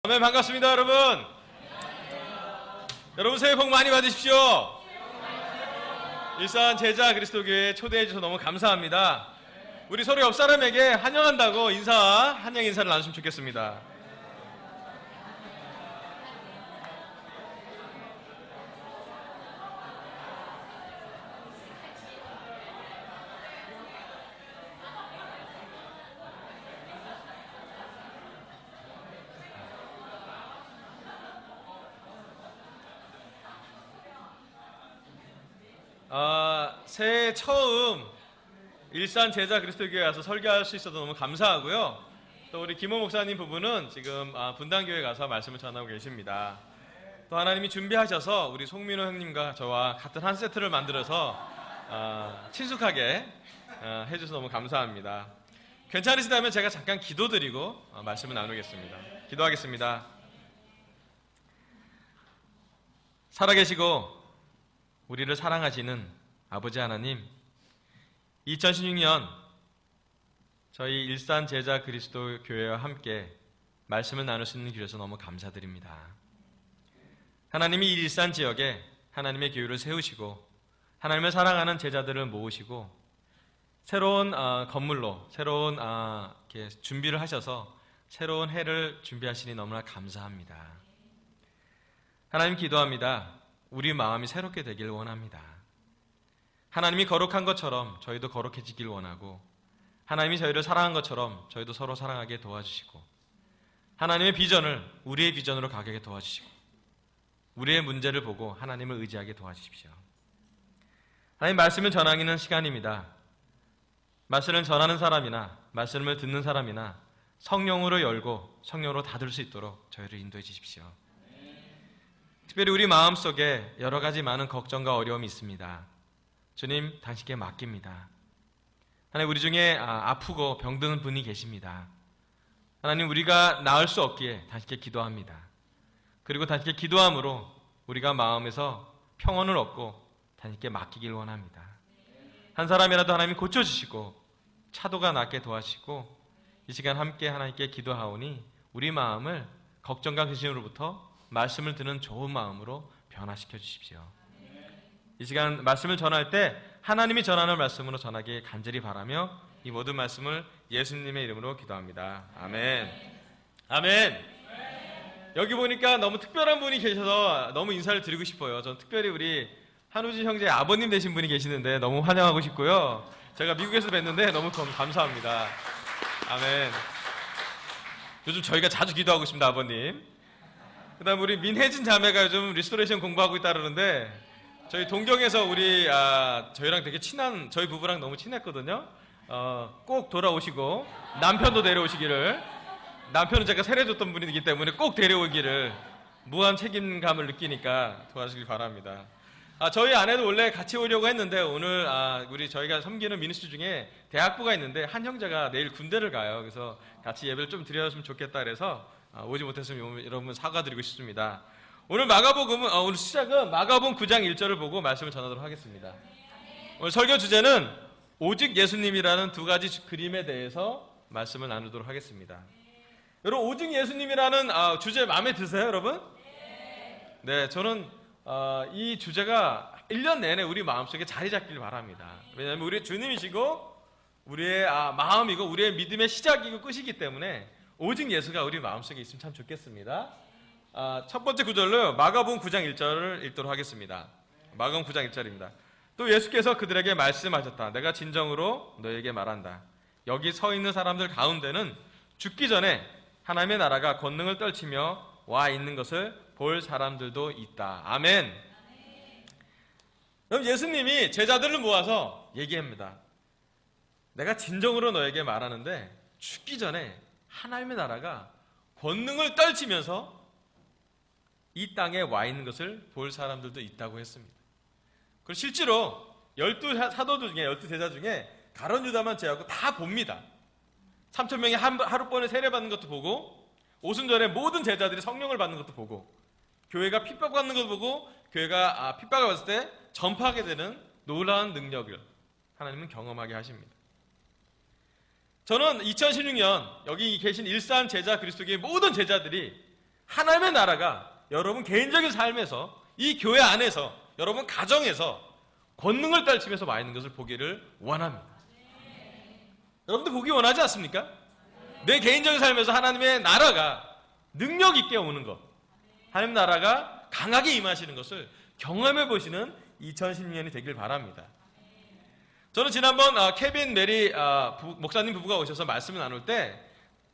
아멘. 반갑습니다, 여러분. 여러분 새해 복 많이 받으십시오. 일산 제자 그리스도교회 초대해 주셔서 너무 감사합니다. 우리 서로 옆 사람에게 환영한다고 환영 인사를 나누시면 좋겠습니다. 새해 처음 일산 제자 그리스도교회에 와서 설교할 수 있어서 너무 감사하고요. 또 우리 김호 목사님 부부는 지금 분당교회 가서 말씀을 전하고 계십니다. 또 하나님이 준비하셔서 우리 송민호 형님과 저와 같은 한 세트를 만들어서 친숙하게 해주셔서 너무 감사합니다. 괜찮으시다면 제가 잠깐 기도드리고 말씀을 나누겠습니다. 기도하겠습니다. 살아계시고 우리를 사랑하시는 아버지 하나님, 2016년 저희 일산 제자 그리스도 교회와 함께 말씀을 나눌 수 있는 길에서 너무 감사드립니다. 하나님이 이 일산 지역에 하나님의 교회를 세우시고 하나님을 사랑하는 제자들을 모으시고 새로운 건물로 새로운 이렇게 준비를 하셔서 새로운 해를 준비하시니 너무나 감사합니다. 하나님 기도합니다. 우리 마음이 새롭게 되길 원합니다. 하나님이 거룩한 것처럼 저희도 거룩해지길 원하고 하나님이 저희를 사랑한 것처럼 저희도 서로 사랑하게 도와주시고 하나님의 비전을 우리의 비전으로 가게 도와주시고 우리의 문제를 보고 하나님을 의지하게 도와주십시오. 하나님 말씀을 전하기는 시간입니다. 말씀을 전하는 사람이나 말씀을 듣는 사람이나 성령으로 열고 성령으로 닫을 수 있도록 저희를 인도해 주십시오. 특별히 우리 마음속에 여러 가지 많은 걱정과 어려움이 있습니다. 주님, 당신께 맡깁니다. 하나님, 우리 중에 아프고 병드는 분이 계십니다. 하나님, 우리가 나을 수 없기에 당신께 기도합니다. 그리고 당신께 기도함으로 우리가 마음에서 평온을 얻고 당신께 맡기길 원합니다. 한 사람이라도 하나님 고쳐주시고 차도가 낫게 도와주시고 이 시간 함께 하나님께 기도하오니 우리 마음을 걱정과 근심으로부터 말씀을 듣는 좋은 마음으로 변화시켜 주십시오. 이 시간 말씀을 전할 때 하나님이 전하는 말씀으로 전하기 간절히 바라며 이 모든 말씀을 예수님의 이름으로 기도합니다. 아멘. 아멘. 여기 보니까 너무 특별한 분이 계셔서 너무 인사를 드리고 싶어요. 전 특별히 우리 한우진 형제의 아버님 되신 분이 계시는데 너무 환영하고 싶고요. 제가 미국에서 뵀는데 너무 감사합니다. 아멘. 요즘 저희가 자주 기도하고 있습니다, 아버님. 그 다음 우리 민혜진 자매가 요즘 리스토레이션 공부하고 있다 그러는데 저희 동경에서 저희랑 되게 친한 저희 부부랑 너무 친했거든요. 꼭 돌아오시고 남편도 데려오시기를, 남편은 제가 세례줬던 분이기 때문에 꼭 데려오기를 무한 책임감을 느끼니까 도와주길 바랍니다. 저희 아내도 원래 같이 오려고 했는데 오늘 저희가 섬기는 미니스트리 중에 대학부가 있는데 한 형제가 내일 군대를 가요. 그래서 같이 예배를 좀 드렸으면 좋겠다 그래서 오지 못했으면 여러분 사과드리고 싶습니다. 오늘 오늘 시작은 마가복음 9장 1절을 보고 말씀을 전하도록 하겠습니다. 오늘 설교 주제는 오직 예수님이라는 두 가지 그림에 대해서 말씀을 나누도록 하겠습니다. 여러분, 오직 예수님이라는 주제 마음에 드세요, 여러분? 네, 저는 이 주제가 1년 내내 우리 마음속에 자리 잡길 바랍니다. 왜냐하면 우리의 주님이시고 우리의 마음이고 우리의 믿음의 시작이고 끝이기 때문에 오직 예수가 우리 마음속에 있으면 참 좋겠습니다. 첫 번째 구절로 마가복음 9장 1절을 읽도록 하겠습니다. 마가복음 9장 1절입니다. 또 예수께서 그들에게 말씀하셨다. 내가 진정으로 너에게 말한다. 여기 서 있는 사람들 가운데는 죽기 전에 하나님의 나라가 권능을 떨치며 와 있는 것을 볼 사람들도 있다. 아멘. 그럼 예수님이 제자들을 모아서 얘기합니다. 내가 진정으로 너에게 말하는데 죽기 전에 하나님의 나라가 권능을 떨치면서 이 땅에 와 있는 것을 볼 사람들도 있다고 했습니다. 그리고 실제로 12사도 중에 12제자 중에 가룟 유다만 제하고 다 봅니다. 3,000명이 하루번에 세례받는 것도 보고 오순절에 모든 제자들이 성령을 받는 것도 보고 교회가 핍박받는 것도 보고 교회가 핍박을 받을 때 전파하게 되는 놀라운 능력을 하나님은 경험하게 하십니다. 저는 2016년 여기 계신 일산 제자 그리스도교의 모든 제자들이 하나님의 나라가 여러분 개인적인 삶에서, 이 교회 안에서, 여러분 가정에서 권능을 떨치면서 와 있는 것을 보기를 원합니다. 여러분도 보기 원하지 않습니까? 내 개인적인 삶에서 하나님의 나라가 능력 있게 오는 것, 하나님 나라가 강하게 임하시는 것을 경험해 보시는 2016년이 되길 바랍니다. 저는 지난번 케빈 메리 목사님 부부가 오셔서 말씀을 나눌 때,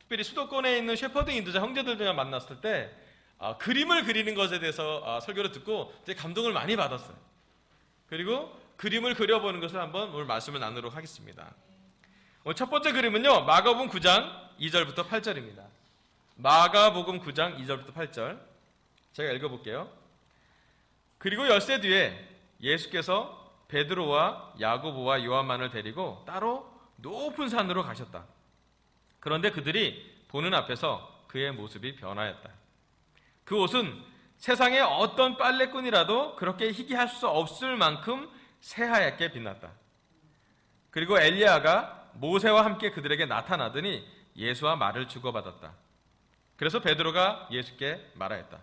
특별히 수도권에 있는 셰퍼드 인도자 형제들과 만났을 때 그림을 그리는 것에 대해서 설교를 듣고 되게 감동을 많이 받았어요. 그리고 그림을 그려보는 것을 한번 오늘 말씀을 나누도록 하겠습니다. 오늘 첫 번째 그림은요, 마가복음 9장 2절부터 8절입니다. 마가복음 9장 2절부터 8절 제가 읽어볼게요. 그리고 엿새 뒤에 예수께서 베드로와 야고보와 요한만을 데리고 따로 높은 산으로 가셨다. 그런데 그들이 보는 앞에서 그의 모습이 변하였다. 그 옷은 세상에 어떤 빨래꾼이라도 그렇게 희귀할 수 없을 만큼 새하얗게 빛났다. 그리고 엘리야가 모세와 함께 그들에게 나타나더니 예수와 말을 주고받았다. 그래서 베드로가 예수께 말하였다.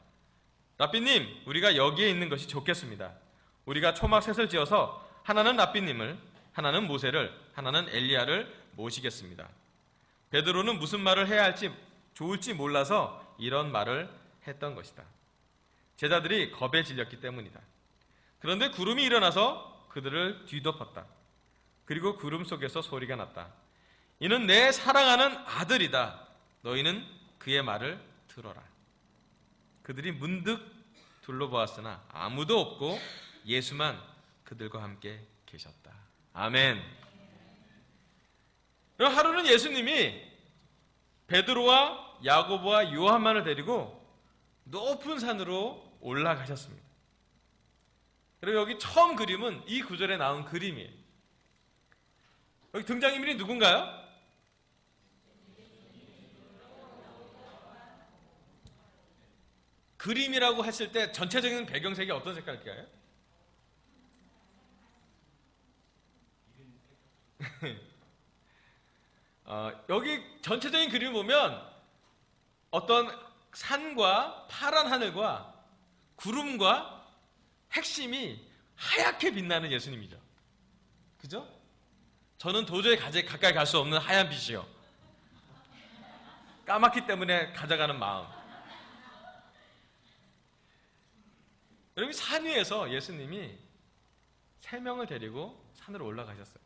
랍비님, 우리가 여기에 있는 것이 좋겠습니다. 우리가 초막셋을 지어서 하나는 랍비님을, 하나는 모세를, 하나는 엘리야를 모시겠습니다. 베드로는 무슨 말을 해야 할지 좋을지 몰라서 이런 말을 했던 것이다. 제자들이 겁에 질렸기 때문이다. 그런데 구름이 일어나서 그들을 뒤덮었다. 그리고 구름 속에서 소리가 났다. 이는 내 사랑하는 아들이다. 너희는 그의 말을 들어라. 그들이 문득 둘러보았으나 아무도 없고 예수만 그들과 함께 계셨다. 아멘. 그럼 하루는 예수님이 베드로와 야고보와 요한만을 데리고 높은 산으로 올라가셨습니다. 그리고 여기 처음 그림은 이 구절에 나온 그림이에요. 여기 등장인물이 누군가요? 그림이라고 했을 때 전체적인 배경색이 어떤 색깔일까요? 여기 전체적인 그림을 보면 어떤 산과 파란 하늘과 구름과 핵심이 하얗게 빛나는 예수님이죠. 그죠? 저는 도저히 가까이 갈 수 없는 하얀 빛이요. 까맣기 때문에 가져가는 마음. 여러분, 산 위에서 예수님이 3명을 데리고 산으로 올라가셨어요.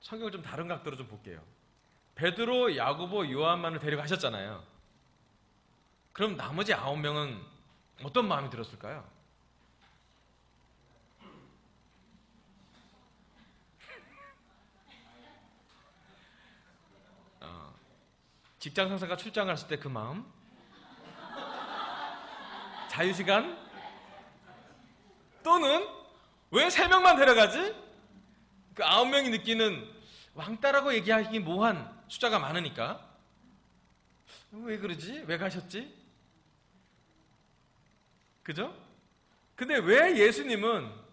성경을 좀 다른 각도로 좀 볼게요. 베드로, 야고보, 요한만을 데려가셨잖아요. 그럼 나머지 9명은 어떤 마음이 들었을까요? 직장 상사가 출장 갔을 때 그 마음? 자유시간? 또는 왜 3명만 데려가지? 그 9명이 느끼는 왕따라고 얘기하기 뭐한 숫자가 많으니까 왜 그러지? 왜 가셨지? 그죠? 근데 왜 예수님은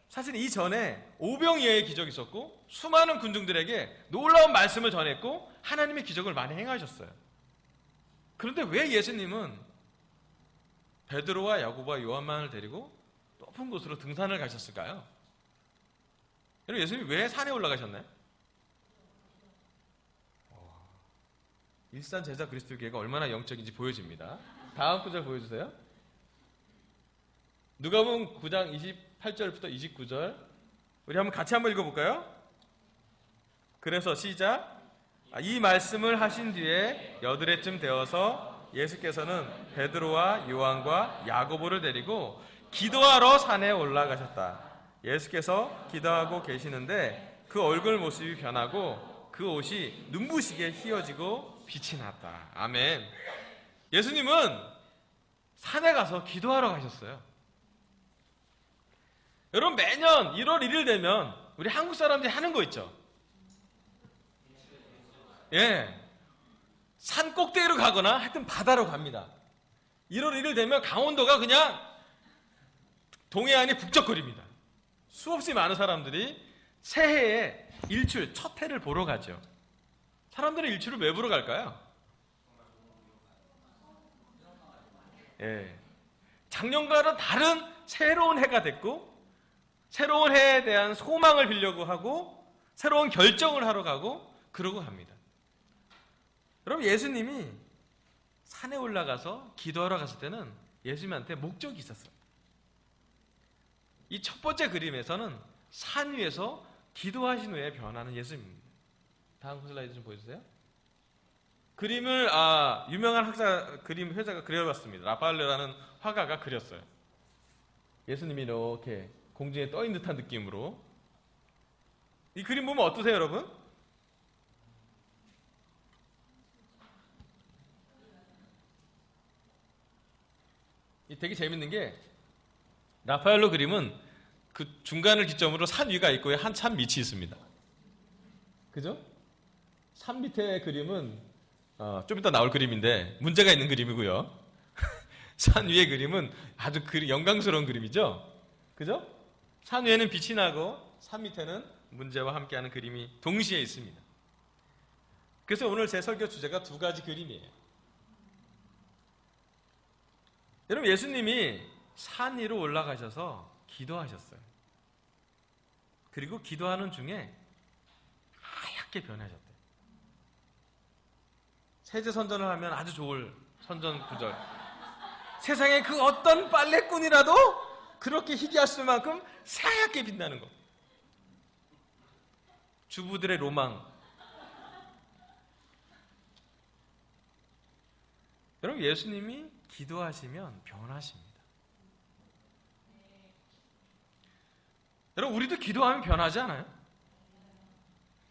사실 이전에 오병이어의 기적이 있었고 수많은 군중들에게 놀라운 말씀을 전했고 하나님의 기적을 많이 행하셨어요. 그런데 왜 예수님은 베드로와 야고보와 요한만을 데리고 높은 곳으로 등산을 가셨을까요? 여러분, 예수님이 왜 산에 올라가셨나요? 일산 제자 그리스도 교회가 얼마나 영적인지 보여집니다. 다음 구절 보여주세요. 누가복음 9장 28절부터 29절 우리 한번 같이 한번 읽어볼까요? 그래서 시작. 이 말씀을 하신 뒤에 여드레쯤 되어서 예수께서는 베드로와 요한과 야고보를 데리고 기도하러 산에 올라가셨다. 예수께서 기도하고 계시는데 그 얼굴 모습이 변하고 그 옷이 눈부시게 휘어지고 빛이 났다. 아멘. 예수님은 산에 가서 기도하러 가셨어요. 여러분, 매년 1월 1일 되면 우리 한국 사람들이 하는 거 있죠? 예. 산 꼭대기로 가거나 하여튼 바다로 갑니다. 1월 1일 되면 강원도가 그냥 동해안이 북적거립니다. 수없이 많은 사람들이 새해에 일출, 첫 해를 보러 가죠. 사람들은 일출을 왜 보러 갈까요? 작년과는 다른 새로운 해가 됐고, 새로운 해에 대한 소망을 빌려고 하고, 새로운 결정을 하러 가고, 그러고 합니다. 여러분, 예수님이 산에 올라가서 기도하러 갔을 때는 예수님한테 목적이 있었어요. 이 첫 번째 그림에서는 산 위에서 기도하신 후에 변하는 예수님입니다. 다음 슬라이드 좀 보여주세요. 그림을 유명한 그림 회사가 그려봤습니다. 라파엘로라는 화가가 그렸어요. 예수님이 이렇게 공중에 떠 있는 듯한 느낌으로. 이 그림 보면 어떠세요, 여러분? 되게 재밌는 게, 라파엘로 그림은 그 중간을 기점으로 산 위가 있고 산 밑이 있습니다. 그죠? 산 밑에 그림은 좀 이따 나올 그림인데 문제가 있는 그림이고요. 산 위의 그림은 아주 영광스러운 그림이죠. 그죠? 산 위에는 빛이 나고 산 밑에는 문제와 함께하는 그림이 동시에 있습니다. 그래서 오늘 제 설교 주제가 두 가지 그림이에요. 여러분, 예수님이 산 위로 올라가셔서 기도하셨어요. 그리고 기도하는 중에 하얗게 변하셨대요. 세제 선전을 하면 아주 좋을 선전 구절. 세상에 그 어떤 빨래꾼이라도 그렇게 희귀했을 만큼 새하얗게 빛나는 것. 주부들의 로망. 여러분, 예수님이 기도하시면 변하십니다. 여러분, 우리도 기도하면 변하지 않아요?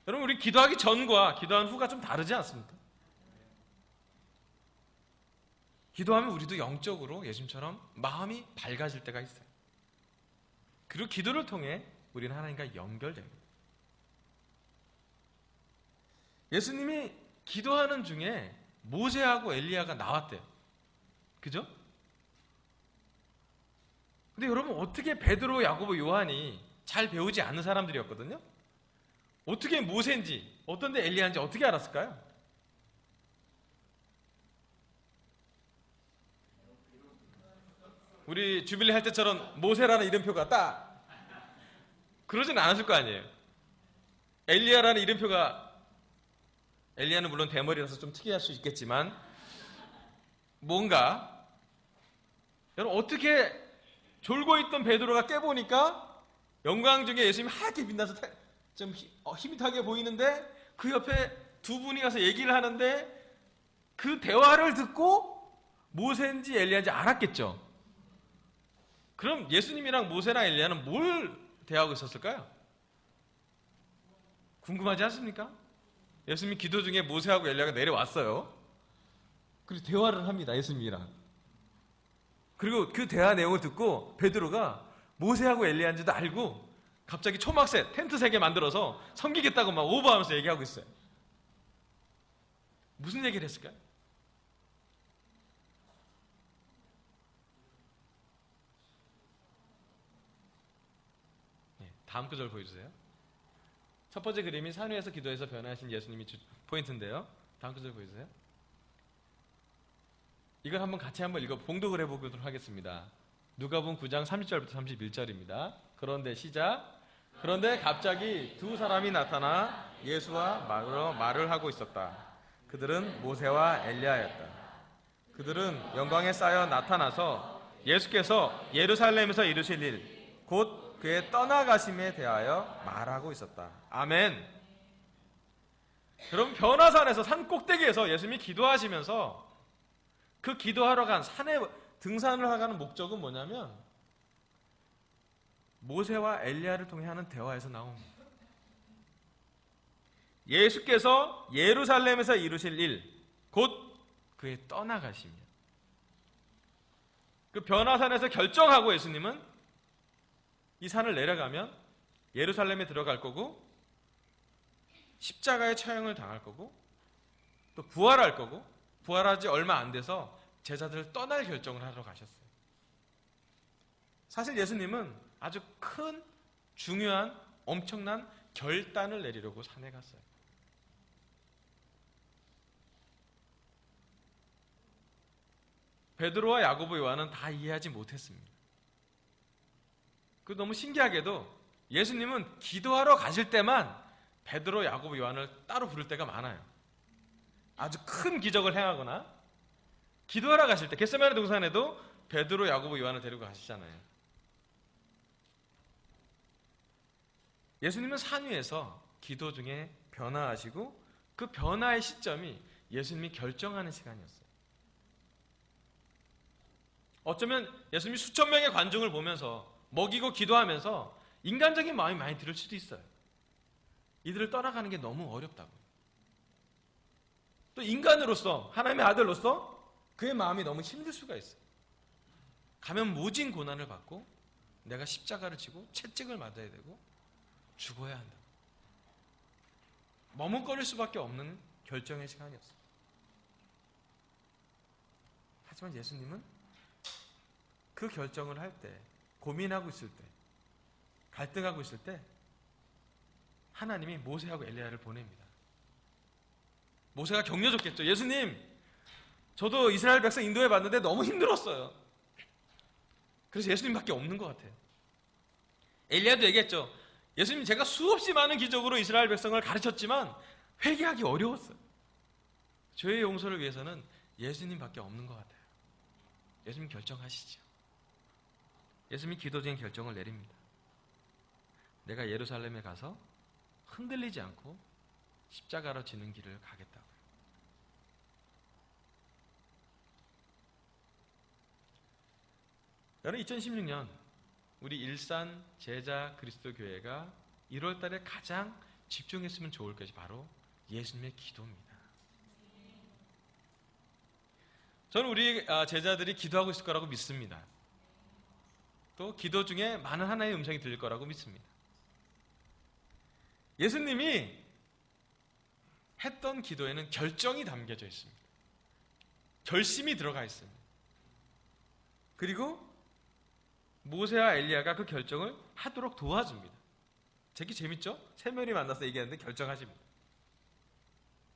여러분, 우리 기도하기 전과 기도한 후가 좀 다르지 않습니까? 기도하면 우리도 영적으로 예수님처럼 마음이 밝아질 때가 있어요. 그리고 기도를 통해 우리는 하나님과 연결됩니다. 예수님이 기도하는 중에 모세하고 엘리야가 나왔대요. 그죠? 근데 여러분, 어떻게 베드로, 야고보, 요한이 잘 배우지 않는 사람들이었거든요? 어떻게 모세인지, 어떤 데 엘리야인지 어떻게 알았을까요? 우리 주빌리 할 때처럼 모세라는 이름표가 딱 그러진 않았을 거 아니에요. 엘리야라는 이름표가, 엘리야는 물론 대머리라서 좀 특이할 수 있겠지만 뭔가, 여러분, 어떻게 졸고 있던 베드로가 깨보니까 영광 중에 예수님이 하얗게 빛나서 좀 희밋하게 보이는데, 그 옆에 두 분이 가서 얘기를 하는데 그 대화를 듣고 모세인지 엘리야인지 알았겠죠. 그럼 예수님이랑 모세랑 엘리야는 뭘 대하고 있었을까요? 궁금하지 않습니까? 예수님이 기도 중에 모세하고 엘리야가 내려왔어요. 그리고 대화를 합니다, 예수님이랑. 그리고 그 대화 내용을 듣고 베드로가 모세하고 엘리야인지도 알고 갑자기 초막새 텐트 3개 만들어서 섬기겠다고 막 오버하면서 얘기하고 있어요. 무슨 얘기를 했을까요? 다음 구절 보여주세요. 첫 번째 그림이 산 위에서 기도해서 변화하신 예수님이 포인트인데요. 다음 구절 보여주세요. 이걸 한번 같이 한번 봉독을 해보도록 하겠습니다. 누가복음 9장 30절부터 31절입니다. 그런데 시작. 그런데 갑자기 두 사람이 나타나 예수와 말을 하고 있었다. 그들은 모세와 엘리야였다. 그들은 영광에 쌓여 나타나서 예수께서 예루살렘에서 이루실 일, 곧 그의 떠나가심에 대하여 말하고 있었다. 아멘. 여러분, 변화산에서 산 꼭대기에서 예수님이 기도하시면서 그 기도하러 간 산에 등산을 하가는 목적은 뭐냐면 모세와 엘리야를 통해 하는 대화에서 나옵니다. 예수께서 예루살렘에서 이루실 일, 곧 그의 떠나가심이요. 그 변화산에서 결정하고 예수님은 이 산을 내려가면 예루살렘에 들어갈 거고, 십자가의 처형을 당할 거고, 또 부활할 거고, 부활하지 얼마 안 돼서 제자들을 떠날 결정을 하러 가셨어요. 사실 예수님은 아주 큰, 중요한, 엄청난 결단을 내리려고 산에 갔어요. 베드로와 야고보, 요한은 다 이해하지 못했습니다. 그 너무 신기하게도 예수님은 기도하러 가실 때만 베드로, 야고보, 요한을 따로 부를 때가 많아요. 아주 큰 기적을 행하거나 기도하러 가실 때 겟세마네 동산에도 베드로, 야고보, 요한을 데리고 가시잖아요. 예수님은 산 위에서 기도 중에 변화하시고 그 변화의 시점이 예수님이 결정하는 시간이었어요. 어쩌면 예수님이 수천 명의 관중을 보면서 먹이고 기도하면서 인간적인 마음이 많이 들 수도 있어요. 이들을 떠나가는 게 너무 어렵다고. 또 인간으로서, 하나님의 아들로서 그의 마음이 너무 힘들 수가 있어요. 가면 모진 고난을 받고 내가 십자가를 지고 채찍을 맞아야 되고 죽어야 한다. 머뭇거릴 수밖에 없는 결정의 시간이었어요. 하지만 예수님은 그 결정을 할 때, 고민하고 있을 때, 갈등하고 있을 때 하나님이 모세하고 엘리야를 보냅니다. 모세가 격려줬겠죠. 예수님, 저도 이스라엘 백성 인도해 봤는데 너무 힘들었어요. 그래서 예수님밖에 없는 것 같아요. 엘리야도 얘기했죠. 예수님, 제가 수없이 많은 기적으로 이스라엘 백성을 가르쳤지만 회개하기 어려웠어요. 죄의 용서를 위해서는 예수님밖에 없는 것 같아요. 예수님 결정하시죠. 예수님이 기도 중에 결정을 내립니다. 내가 예루살렘에 가서 흔들리지 않고 십자가로 지는 길을 가겠다고요. 여러분, 2016년 우리 일산 제자 그리스도 교회가 1월 달에 가장 집중했으면 좋을 것이 바로 예수님의 기도입니다. 저는 우리 제자들이 기도하고 있을 거라고 믿습니다. 또 기도 중에 많은 하나의 음성이 들릴 거라고 믿습니다. 예수님이 했던 기도에는 결정이 담겨져 있습니다. 결심이 들어가 있습니다. 그리고 모세와 엘리야가 그 결정을 하도록 도와줍니다. 되게 재밌죠? 세 명이 만나서 얘기하는데 결정하십니다.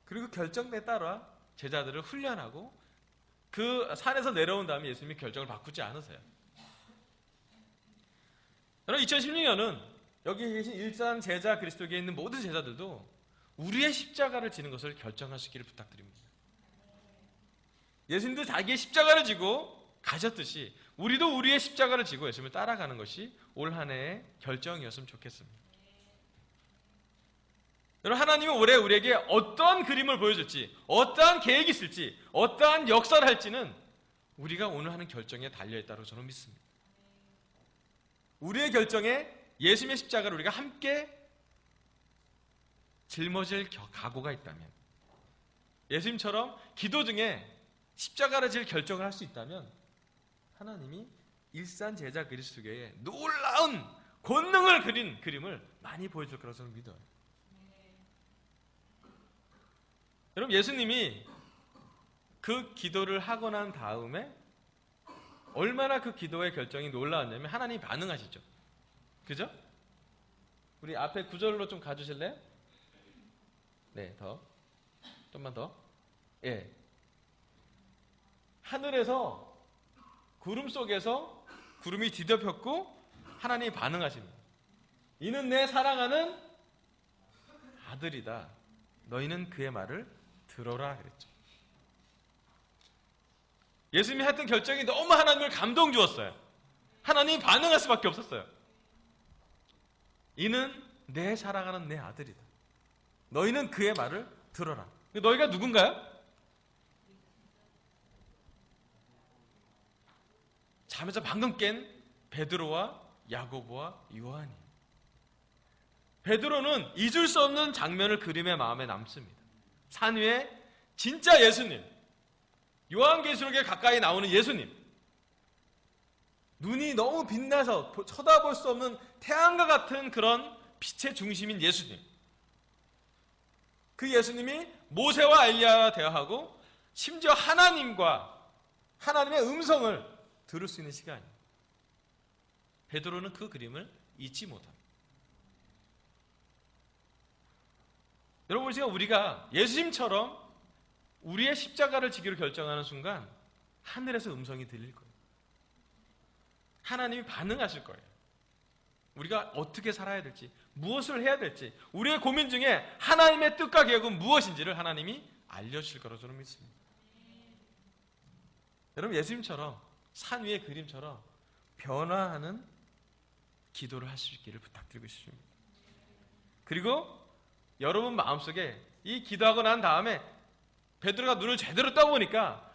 그리고 결정에 따라 제자들을 훈련하고 그 산에서 내려온 다음에 예수님이 결정을 바꾸지 않으세요. 여러분, 2016년은 여기 계신 일산 제자 그리스도교에 있는 모든 제자들도 우리의 십자가를 지는 것을 결정하시기를 부탁드립니다. 예수님도 자기의 십자가를 지고 가셨듯이 우리도 우리의 십자가를 지고 예수님을 따라가는 것이 올 한 해의 결정이었으면 좋겠습니다. 여러분, 하나님은 올해 우리에게 어떠한 그림을 보여줄지, 어떠한 계획이 있을지, 어떠한 역사를 할지는 우리가 오늘 하는 결정에 달려있다고 저는 믿습니다. 우리의 결정에 예수님의 십자가를 우리가 함께 짊어질 각오가 있다면, 예수님처럼 기도 중에 십자가를 질 결정을 할 수 있다면 하나님이 일산 제자 그리스도교에 놀라운 권능을 그린 그림을 많이 보여줄 거라고 저는 믿어요. 여러분, 예수님이 그 기도를 하고 난 다음에 얼마나 그 기도의 결정이 놀라웠냐면 하나님이 반응하시죠. 그죠? 우리 앞에 구절로 좀 가주실래요? 네, 좀만 더. 예. 하늘에서 구름 속에서 구름이 뒤덮였고 하나님이 반응하십니다. 이는 내 사랑하는 아들이다. 너희는 그의 말을 들어라 그랬죠. 예수님이 했던 결정이 너무 하나님을 감동 주었어요. 하나님이 반응할 수밖에 없었어요. 이는 내 사랑하는 내 아들이다. 너희는 그의 말을 들어라. 너희가 누군가요? 잠에서 방금 깬 베드로와 야고보와 요한이. 베드로는 잊을 수 없는 장면을 그림의 마음에 남습니다. 산 위에 진짜 예수님, 요한계시록에 가까이 나오는 예수님, 눈이 너무 빛나서 쳐다볼 수 없는 태양과 같은 그런 빛의 중심인 예수님, 그 예수님이 모세와 엘리야와 대화하고 심지어 하나님과 하나님의 음성을 들을 수 있는 시간이에요. 베드로는 그 그림을 잊지 못합니다. 여러분, 우리가 예수님처럼 우리의 십자가를 지기로 결정하는 순간 하늘에서 음성이 들릴 거예요. 하나님이 반응하실 거예요. 우리가 어떻게 살아야 될지, 무엇을 해야 될지, 우리의 고민 중에 하나님의 뜻과 계획은 무엇인지를 하나님이 알려주실 거라고 저는 믿습니다. 여러분, 예수님처럼 산 위의 그림처럼 변화하는 기도를 할 수 있기를 부탁드리고 싶습니다. 그리고 여러분 마음속에 이 기도하고 난 다음에 베드로가 눈을 제대로 떠보니까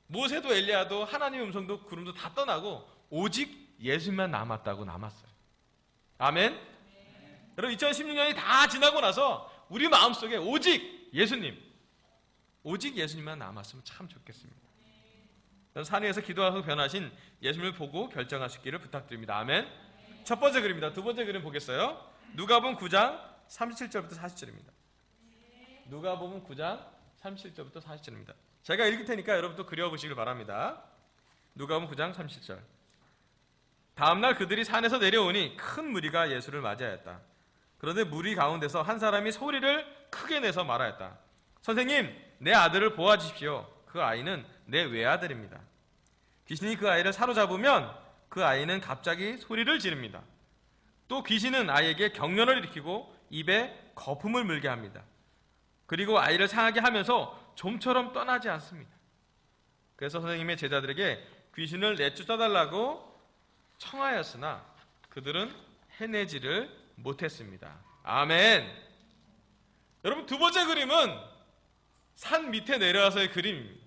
모세도 엘리야도 하나님의 음성도 구름도 다 떠나고 오직 예수님만 남았어요. 아멘? 여러분, 2016년이 다 지나고 나서 우리 마음속에 오직 예수님만 남았으면 참 좋겠습니다. 산 위에서 기도하고 변하신 예수님을 보고 결정하시기를 부탁드립니다. 아멘? 첫 번째 그림입니다. 두 번째 그림 보겠어요? 누가복음 9장 37절부터 40절입니다. 누가복음 9장 37절부터 40절입니다. 제가 읽을 테니까 여러분도 그려보시길 바랍니다. 누가복음 9장 37절. 다음날 그들이 산에서 내려오니 큰 무리가 예수를 맞이하였다. 그런데 무리 가운데서 한 사람이 소리를 크게 내서 말하였다. 선생님, 내 아들을 보아주십시오. 그 아이는 내 외아들입니다. 귀신이 그 아이를 사로잡으면 그 아이는 갑자기 소리를 지릅니다. 또 귀신은 아이에게 경련을 일으키고 입에 거품을 물게 합니다. 그리고 아이를 상하게 하면서 좀처럼 떠나지 않습니다. 그래서 선생님의 제자들에게 귀신을 내쫓아달라고 청하였으나 그들은 해내지를 못했습니다. 아멘. 여러분, 두 번째 그림은 산 밑에 내려와서의 그림입니다.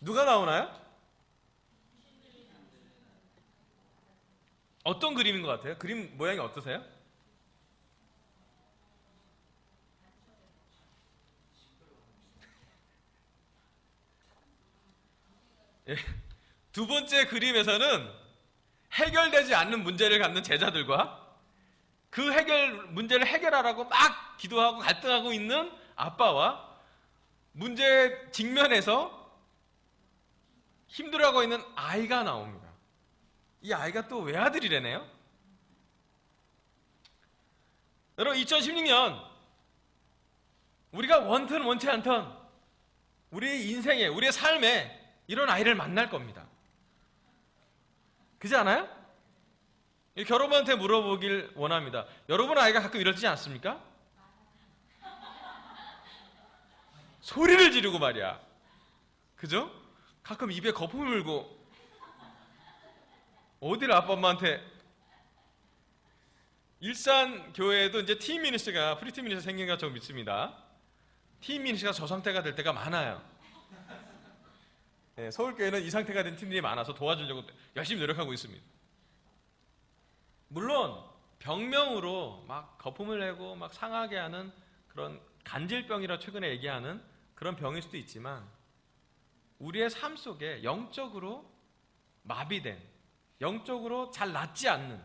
누가 나오나요? 어떤 그림인 것 같아요? 그림 모양이 어떠세요? 예. 두 번째 그림에서는 해결되지 않는 문제를 갖는 제자들과 그 문제를 해결하라고 막 기도하고 갈등하고 있는 아빠와 문제 직면에서 힘들어하고 있는 아이가 나옵니다. 이 아이가 또 외아들이래네요. 여러분, 2016년 우리가 원튼 원치 않던 우리의 인생에, 우리의 삶에 이런 아이를 만날 겁니다. 그렇지 않아요? 여러분한테 물어보길 원합니다. 여러분 아이가 가끔 이러지 않습니까? 소리를 지르고 말이야. 그죠? 가끔 입에 거품을 물고 어디를 아빠 엄마한테. 일산 교회에도 이제 팀 미니스트가 프리팀 미니스트가 생긴 것 저는 믿습니다. 팀 미니스트가 저 상태가 될 때가 많아요. 네, 서울교회는 이 상태가 된 팀들이 많아서 도와주려고 열심히 노력하고 있습니다. 물론 병명으로 막 거품을 내고 막 상하게 하는 그런 간질병이라 최근에 얘기하는 그런 병일 수도 있지만 우리의 삶 속에 영적으로 마비된, 영적으로 잘 낫지 않는,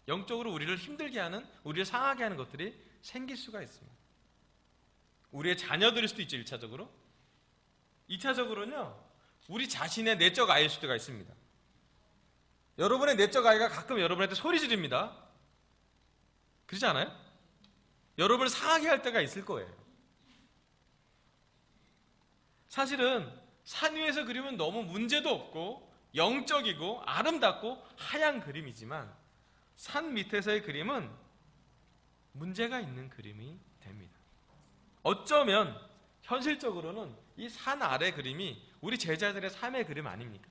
영적으로 우리를 힘들게 하는, 우리를 상하게 하는 것들이 생길 수가 있습니다. 우리의 자녀들일 수도 있죠, 1차적으로. 2차적으로는요, 우리 자신의 내적 아이일 수도 있습니다. 여러분의 내적 아이가 가끔 여러분한테 소리 지릅니다. 그렇지 않아요? 여러분을 상하게 할 때가 있을 거예요. 사실은 산 위에서 그리면 너무 문제도 없고 영적이고 아름답고 하얀 그림이지만 산 밑에서의 그림은 문제가 있는 그림이 됩니다. 어쩌면 현실적으로는 이 산 아래 그림이 우리 제자들의 삶의 그림 아닙니까?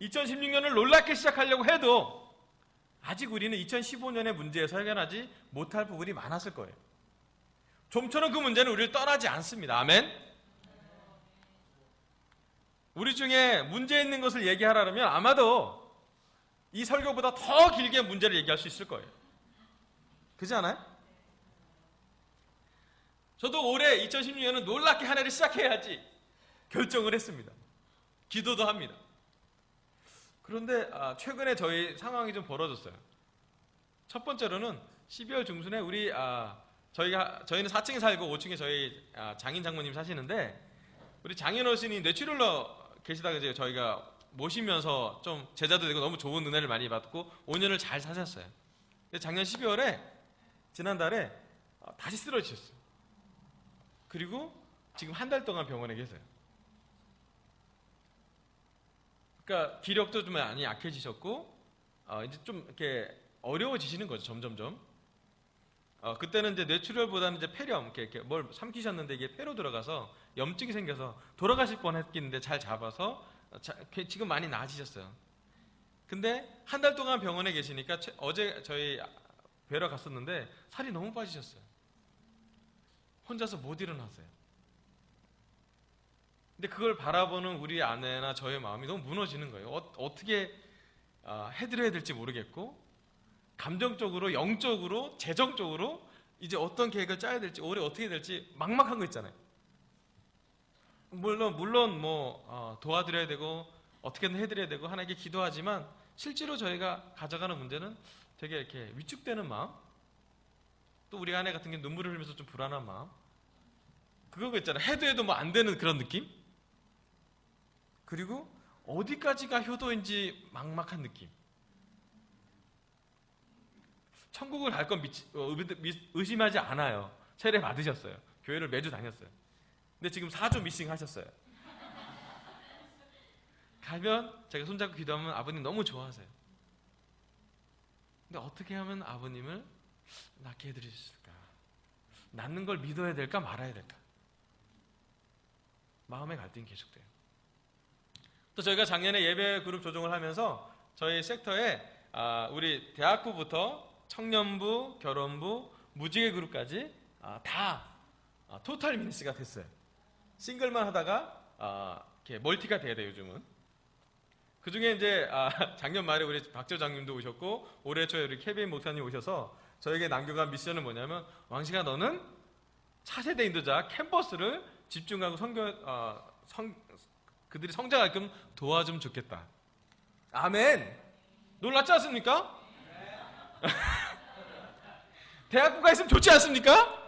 2016년을 놀랍게 시작하려고 해도 아직 우리는 2015년의 문제에서 해결하지 못할 부분이 많았을 거예요. 좀처럼 그 문제는 우리를 떠나지 않습니다. 아멘? 우리 중에 문제 있는 것을 얘기하라면 아마도 이 설교보다 더 길게 문제를 얘기할 수 있을 거예요. 그렇지 않아요? 저도 올해 2016년은 놀랍게 한 해를 시작해야지 결정을 했습니다. 기도도 합니다. 그런데 최근에 저희 상황이 좀 벌어졌어요. 첫 번째로는 12월 중순에 저희는 4층에 살고 5층에 저희 장인 장모님 사시는데 우리 장인 어르신이 뇌출혈로 계시다가 이제 저희가 모시면서 좀 제자도 되고 너무 좋은 은혜를 많이 받고 5년을 잘 사셨어요. 근데 작년 12월에 지난달에 다시 쓰러지셨어요. 그리고 지금 한 달 동안 병원에 계세요. 그러니까 기력도 좀 많이 약해지셨고 이제 좀 이렇게 어려워지시는 거죠. 점점점. 그때는 이제 뇌출혈보다는 이제 폐렴, 이렇게 뭘 삼키셨는데 이게 폐로 들어가서 염증이 생겨서 돌아가실 뻔했겠는데 잘 잡아서 지금 많이 나아지셨어요. 근데 한 달 동안 병원에 계시니까 어제 저희 뵈러 갔었는데 살이 너무 빠지셨어요. 혼자서 못 일어나세요. 근데 그걸 바라보는 우리 아내나 저의 마음이 너무 무너지는 거예요. 어떻게 해드려야 될지 모르겠고, 감정적으로, 영적으로, 재정적으로 이제 어떤 계획을 짜야 될지, 올해 어떻게 해야 될지 막막한 거 있잖아요. 물론 도와드려야 되고 어떻게든 해드려야 되고 하나님께 기도하지만, 실제로 저희가 가져가는 문제는 되게 이렇게 위축되는 마음, 또 우리 아내 같은 게 눈물을 흘리면서 좀 불안한 마음, 그거 있잖아요. 해도 뭐 안 되는 그런 느낌, 그리고 어디까지가 효도인지 막막한 느낌. 천국을 갈 건 의심하지 않아요. 세례 받으셨어요. 교회를 매주 다녔어요. 근데 지금 4주 미싱 하셨어요. 가면 제가 손잡고 기도하면 아버님 너무 좋아하세요. 근데 어떻게 하면 아버님을 낳게 해드릴 수 있을까? 낳는 걸 믿어야 될까 말아야 될까? 마음의 갈등이 계속돼요. 또 저희가 작년에 예배 그룹 조정을 하면서 저희 섹터에 우리 대학부부터 청년부, 결혼부, 무지개 그룹까지 다 토탈 미니스가 됐어요. 싱글만 하다가 이렇게 멀티가 돼야 돼요, 요즘은. 그 중에 이제 작년 말에 우리 박재호 장님도 오셨고, 올해 초에 우리 케빈 목사님 오셔서 저에게 남겨간 미션은 뭐냐면, 왕식아 너는 차세대 인도자 캠퍼스를 집중하고 그들이 성장하게끔 도와주면 좋겠다. 아멘. 놀랐지 않습니까? 대학부가 있으면 좋지 않습니까?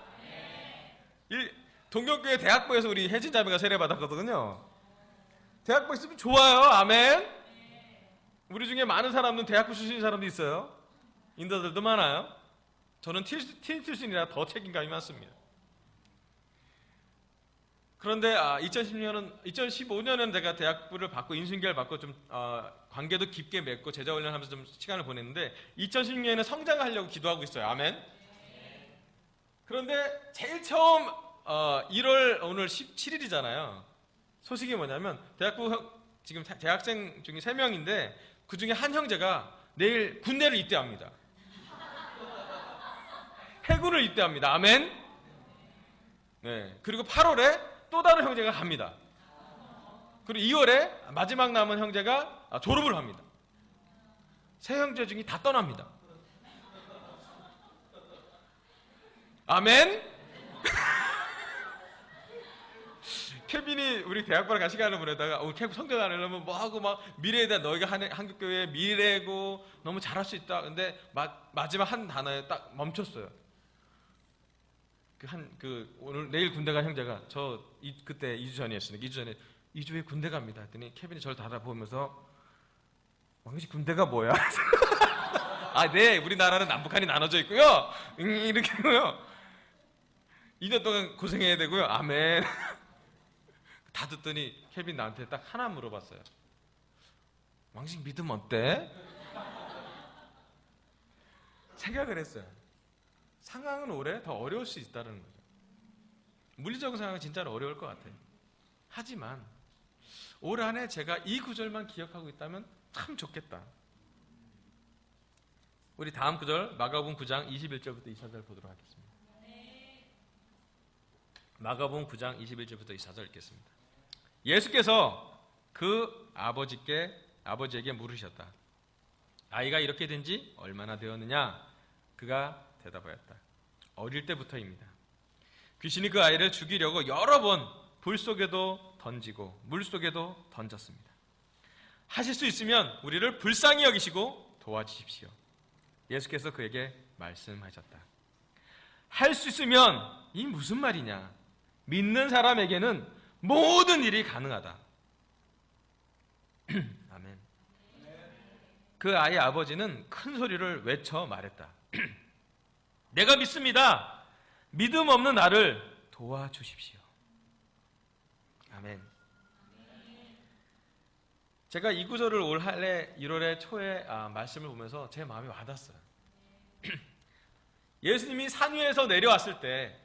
동경교회 대학부에서 우리 혜진 자매가 세례 받았거든요. 대학부 있으면 좋아요. 아멘. 우리 중에 많은 사람은 대학부 출신인 사람도 있어요. 인도들도 많아요. 저는 팀 출신이라 더 책임감이 많습니다. 그런데 2015년은 제가 대학부를 받고 인수인계를 받고 좀 관계도 깊게 맺고 제자 훈련하면서 좀 시간을 보냈는데, 2016년에는 성장하려고 기도하고 있어요. 아멘. 그런데 제일 처음 1월 오늘 17일이잖아요. 소식이 뭐냐면 대학부 지금 대학생 중에 3명인데 그 중에 한 형제가 내일 군대를 입대합니다. 해군을 입대합니다. 아멘. 네. 그리고 8월에 또 다른 형제가 갑니다. 그리고 2월에 마지막 남은 형제가 졸업을 합니다. 세 형제 중에 다 떠납니다. 아멘. 케빈이 우리 대학교를 간 시간을 보내다가 케빈 성경 안 하려면 뭐하고 막 미래에 대한 너희가 한국교회의 미래고 너무 잘할 수 있다. 근데 마지막 한 단어에 딱 멈췄어요. 오늘 내일 군대 간 형제가 그때 2주 전이었으니까 2주 전에 2주에 군대 갑니다 했더니 케빈이 저를 달아보면서 왕씨 군대가 뭐야? 네, 우리나라는 남북한이 나눠져 있고요. 이렇게 하고요. 2년 동안 고생해야 되고요. 아멘. 다 듣더니 케빈 나한테 딱 하나 물어봤어요. 왕식 믿음 어때? 생각을 했어요. 상황은 올해 더 어려울 수 있다는 거죠. 물리적인 상황은 진짜로 어려울 것 같아요. 하지만 올 한 해 제가 이 구절만 기억하고 있다면 참 좋겠다. 우리 다음 구절 마가복음 9장 21절부터 24절 보도록 하겠습니다. 마가복음 9장 21절부터 24절 읽겠습니다. 예수께서 그 아버지에게 물으셨다. 아이가 이렇게 된 지 얼마나 되었느냐? 그가 대답하였다. 어릴 때부터입니다. 귀신이 그 아이를 죽이려고 여러 번 불 속에도 던지고 물 속에도 던졌습니다. 하실 수 있으면 우리를 불쌍히 여기시고 도와주십시오. 예수께서 그에게 말씀하셨다. 할 수 있으면 이 무슨 말이냐? 믿는 사람에게는 모든 일이 가능하다. 아멘. 그 아이의 아버지는 큰 소리를 외쳐 말했다. 내가 믿습니다. 믿음 없는 나를 도와주십시오. 아멘. 제가 이 구절을 올 한해 1월의 초에 말씀을 보면서 제 마음이 와닿았어요. 예수님이 산 위에서 내려왔을 때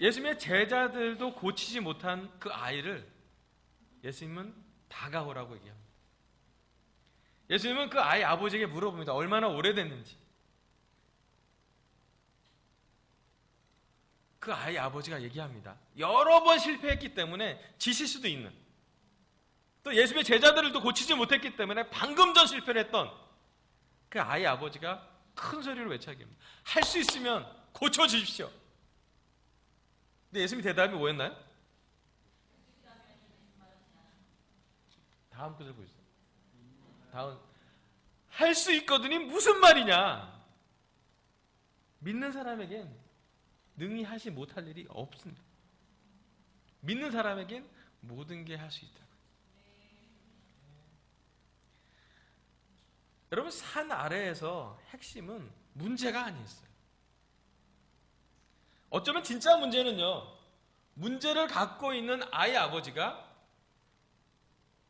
예수님의 제자들도 고치지 못한 그 아이를 예수님은 다가오라고 얘기합니다. 예수님은 그 아이 아버지에게 물어봅니다. 얼마나 오래됐는지. 그 아이 아버지가 얘기합니다. 여러 번 실패했기 때문에 지실 수도 있는, 또 예수님의 제자들도 고치지 못했기 때문에 방금 전 실패를 했던 그 아이 아버지가 큰 소리로 외쳐야합니다. 할 수 있으면 고쳐주십시오. 근데 예수님의 대답이 뭐였나요? 다음 구절 보세요. 다음, 할 수 있거든이 무슨 말이냐? 믿는 사람에겐 능히 하지 못할 일이 없습니다. 믿는 사람에겐 모든 게 할 수 있다. 여러분, 산 아래에서 핵심은 문제가 아니었어요. 어쩌면 진짜 문제는요, 문제를 갖고 있는 아이 아버지가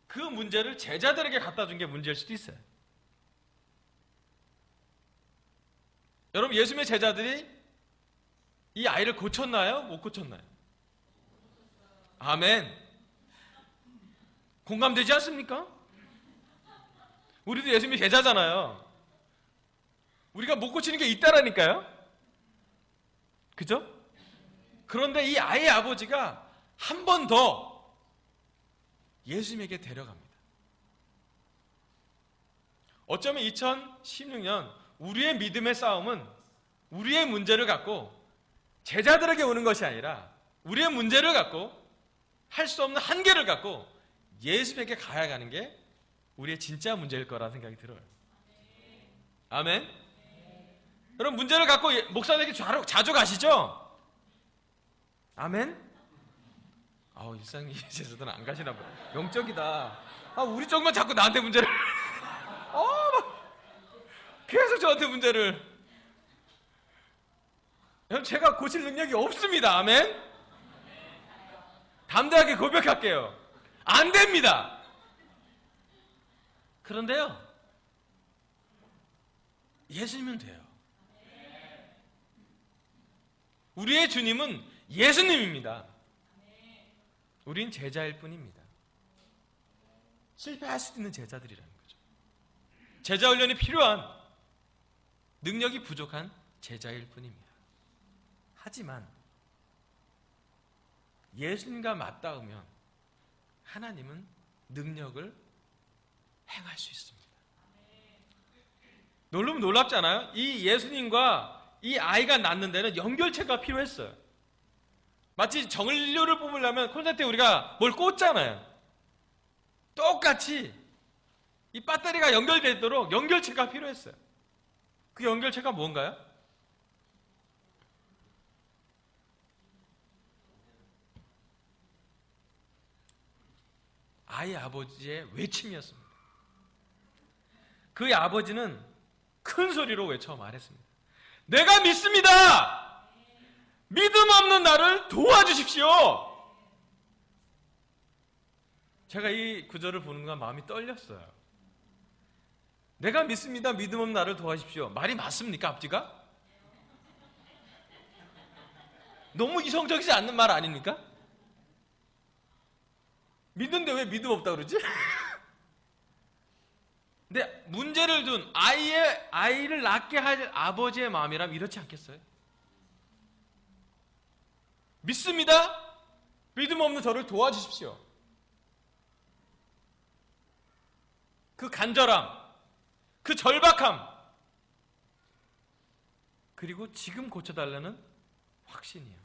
그 문제를 제자들에게 갖다 준 게 문제일 수도 있어요. 여러분, 예수님의 제자들이 이 아이를 고쳤나요? 못 고쳤나요? 아멘. 공감되지 않습니까? 우리도 예수님의 제자잖아요. 우리가 못 고치는 게 있다라니까요. 그죠? 그런데 이 아이의 아버지가 한 번 더 예수님에게 데려갑니다. 어쩌면 2016년 우리의 믿음의 싸움은 우리의 문제를 갖고 제자들에게 오는 것이 아니라 우리의 문제를 갖고 할 수 없는 한계를 갖고 예수님에게 가야 가는 게 우리의 진짜 문제일 거라는 생각이 들어요. 아멘? 여러분, 문제를 갖고 목사님에게 자주 가시죠? 아멘? 일상이 제자들은 안 가시나 봐요. 영적이다. 우리 쪽만 자꾸 나한테 문제를 계속 저한테 문제를. 여러분, 제가 고칠 능력이 없습니다. 아멘? 담대하게 고백할게요. 안 됩니다. 그런데요, 예수님은 돼요. 우리의 주님은 예수님입니다. 우린 제자일 뿐입니다. 실패할 수 있는 제자들이라는 거죠. 제자 훈련이 필요한, 능력이 부족한 제자일 뿐입니다. 하지만 예수님과 맞닿으면 하나님은 능력을 행할 수 있습니다. 놀랍지 않아요? 이 예수님과 이 아이가 낳는 데는 연결체가 필요했어요. 마치 정연료를 뽑으려면 콘센트에 우리가 뭘 꽂잖아요. 똑같이 이 배터리가 연결되도록 연결체가 필요했어요. 그 연결체가 뭔가요? 아이 아버지의 외침이었습니다. 그의 아버지는 큰 소리로 외쳐 말했습니다. 내가 믿습니다. 믿음 없는 나를 도와주십시오. 제가 이 구절을 보는 순간 마음이 떨렸어요. 내가 믿습니다. 믿음 없는 나를 도와주십시오. 말이 맞습니까, 앞뒤가? 너무 이성적이지 않는 말 아닙니까? 믿는데 왜 믿음 없다 그러지? 근데 문제를 둔 아이를 낳게 할 아버지의 마음이라면 이렇지 않겠어요? 믿습니다. 믿음 없는 저를 도와주십시오. 그 간절함, 그 절박함, 그리고 지금 고쳐달라는 확신이에요.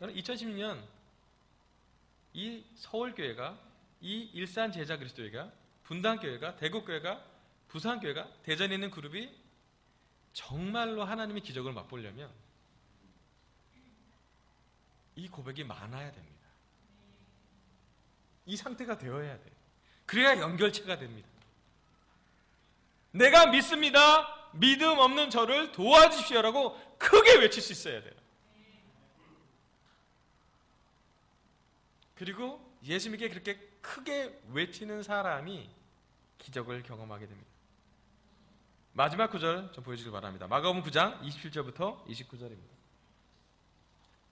2016년 이 서울교회가, 이 일산 제자 그리스도회가, 분당교회가, 대구교회가, 부산교회가, 대전에 있는 그룹이 정말로 하나님의 기적을 맛보려면 이 고백이 많아야 됩니다. 이 상태가 되어야 돼요. 그래야 연결체가 됩니다. 내가 믿습니다. 믿음 없는 저를 도와주십시오라고 크게 외칠 수 있어야 돼요. 그리고 예수님께 그렇게 크게 외치는 사람이 기적을 경험하게 됩니다. 마지막 구절 좀 보여주길 바랍니다. 마가복음 9장 27절부터 29절입니다.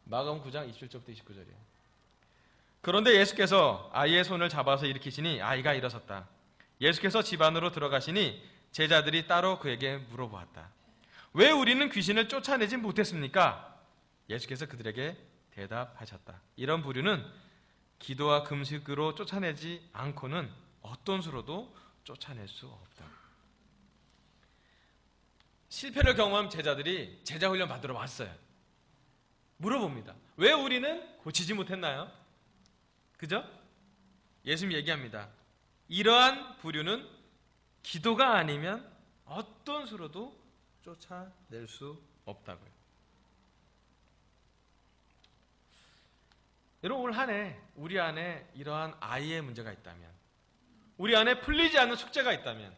마가복음 9장 27절부터 29절이에요. 그런데 예수께서 아이의 손을 잡아서 일으키시니 아이가 일어섰다. 예수께서 집 안으로 들어가시니 제자들이 따로 그에게 물어보았다. 왜 우리는 귀신을 쫓아내지 못했습니까? 예수께서 그들에게 대답하셨다. 이런 부류는 기도와 금식으로 쫓아내지 않고는 어떤 수로도 쫓아낼 수 없다. 실패를 경험한 제자들이 제자 훈련 받으러 왔어요. 물어봅니다. 왜 우리는 고치지 못했나요? 그죠? 예수님 얘기합니다. 이러한 부류는 기도가 아니면 어떤 수로도 쫓아낼 수 없다고요. 여러분, 올 한 해 우리 안에 이러한 아이의 문제가 있다면, 우리 안에 풀리지 않는 숙제가 있다면,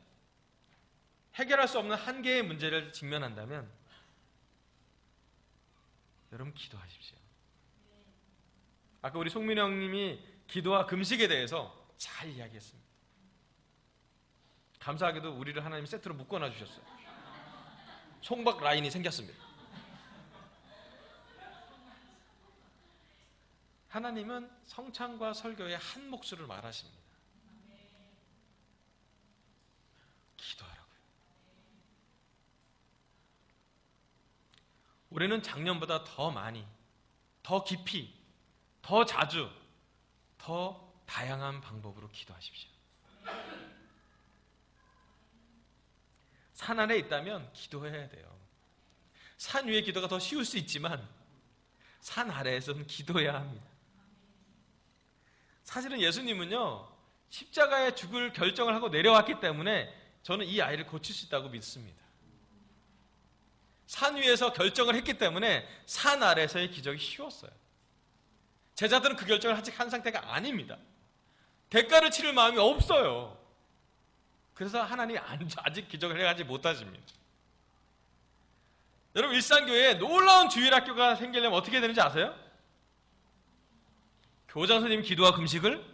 해결할 수 없는 한계의 문제를 직면한다면 여러분 기도하십시오. 아까 우리 송민호 형님이 기도와 금식에 대해서 잘 이야기했습니다. 감사하게도 우리를 하나님 세트로 묶어놔 주셨어요. 송박 라인이 생겼습니다. 하나님은 성찬과 설교의 한 목소리를 말하십니다. 기도하라고요. 올해는 작년보다 더 많이, 더 깊이, 더 자주, 더 다양한 방법으로 기도하십시오. 산 안에 있다면 기도해야 돼요. 산 위의 기도가 더 쉬울 수 있지만 산 아래에서는 기도해야 합니다. 사실은 예수님은요, 십자가에 죽을 결정을 하고 내려왔기 때문에 저는 이 아이를 고칠 수 있다고 믿습니다. 산 위에서 결정을 했기 때문에 산 아래에서의 기적이 쉬웠어요. 제자들은 그 결정을 아직 한 상태가 아닙니다. 대가를 치를 마음이 없어요. 그래서 하나님이 아직 기적을 해가지 못하십니다. 여러분, 일산교회에 놀라운 주일학교가 생기려면 어떻게 되는지 아세요? 교장 선생님 기도와 금식을?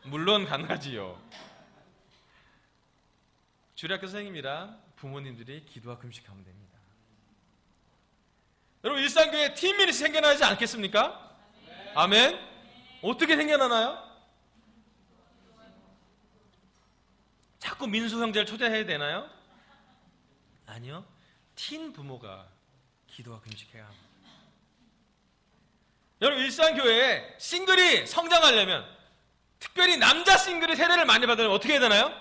물론 가능하지요. 주일학교 선생님이랑 부모님들이 기도와 금식하면 됩니다. 여러분, 일산교회 팀 미니스트리 생겨나지 않겠습니까? 아멘. 어떻게 생겨나나요? 자꾸 민수 형제를 초대해야 되나요? 아니요. 틴 부모가 기도와 금식해야 합니다. 여러분, 일산교회에 싱글이 성장하려면, 특별히 남자 싱글이 세례를 많이 받으려면 어떻게 해야 되나요?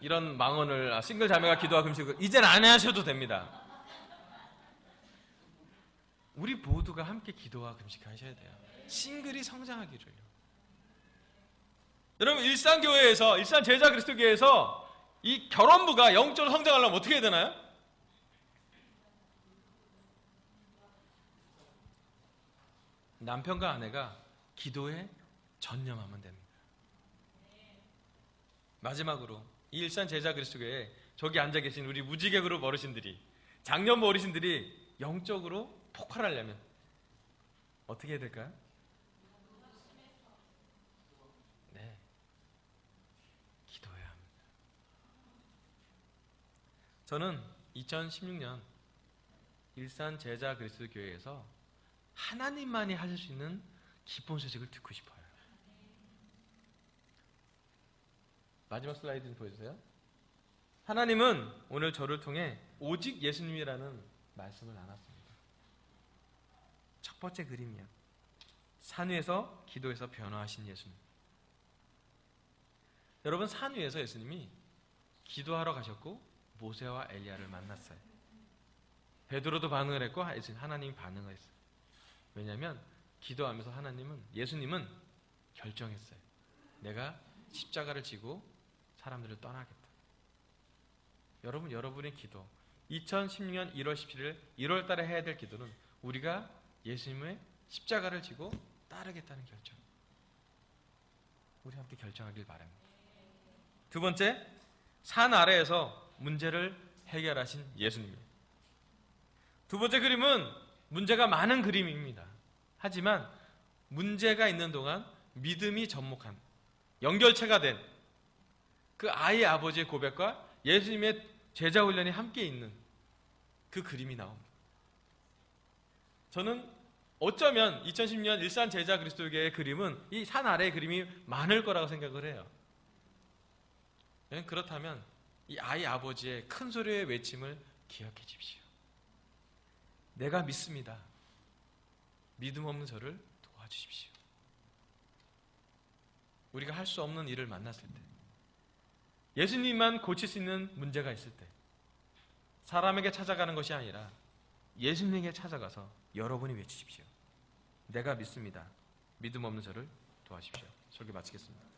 이런 망언을, 싱글 자매가 기도와 금식을 이제는 안 하셔도 됩니다. 우리 모두가 함께 기도와 금식하셔야 돼요. 싱글이 성장하기를요. 여러분, 일산교회에서, 일산 제자 그리스도교회에서 이 결혼부가 영적으로 성장하려면 어떻게 해야 되나요? 남편과 아내가 기도에 전념하면 됩니다. 마지막으로 이 일산 제자 그리스도교회에 저기 앉아 계신 우리 무지개 그룹 어르신들이, 장년부 어르신들이 영적으로 폭발하려면 어떻게 해야 될까요? 네, 기도해야 합니다. 저는 2016년 일산 제자 그리스도 교회에서 하나님만이 하실 수 있는 기쁜 소식을 듣고 싶어요. 마지막 슬라이드 좀 보여주세요. 하나님은 오늘 저를 통해 오직 예수님이라는 말씀을 나눴습니다. 첫 번째 그림이요. 산 위에서 기도해서 변화하신 예수님. 여러분, 산 위에서 예수님이 기도하러 가셨고 모세와 엘리야를 만났어요. 베드로도 반응을 했고 하나님이 반응을 했어요. 왜냐하면 기도하면서 예수님은 결정했어요. 내가 십자가를 지고 사람들을 떠나겠다. 여러분, 여러분의 기도, 2016년 1월 17일 1월 달에 해야 될 기도는 우리가 예수님의 십자가를 지고 따르겠다는 결정. 우리 함께 결정하길 바랍니다. 두 번째, 산 아래에서 문제를 해결하신 예수님이에요. 두 번째 그림은 문제가 많은 그림입니다. 하지만 문제가 있는 동안 믿음이 접목한, 연결체가 된 그 아이의 아버지의 고백과 예수님의 제자 훈련이 함께 있는 그 그림이 나옵니다. 저는 어쩌면 2010년 일산 제자 그리스도교회의 그림은 이 산 아래의 그림이 많을 거라고 생각을 해요. 그렇다면 이 아이 아버지의 큰 소리의 외침을 기억해 주십시오. 내가 믿습니다. 믿음 없는 저를 도와주십시오. 우리가 할 수 없는 일을 만났을 때, 예수님만 고칠 수 있는 문제가 있을 때, 사람에게 찾아가는 것이 아니라 예수님에게 찾아가서 여러분이 외치십시오. 내가 믿습니다. 믿음 없는 저를 도와주십시오. 설교 마치겠습니다.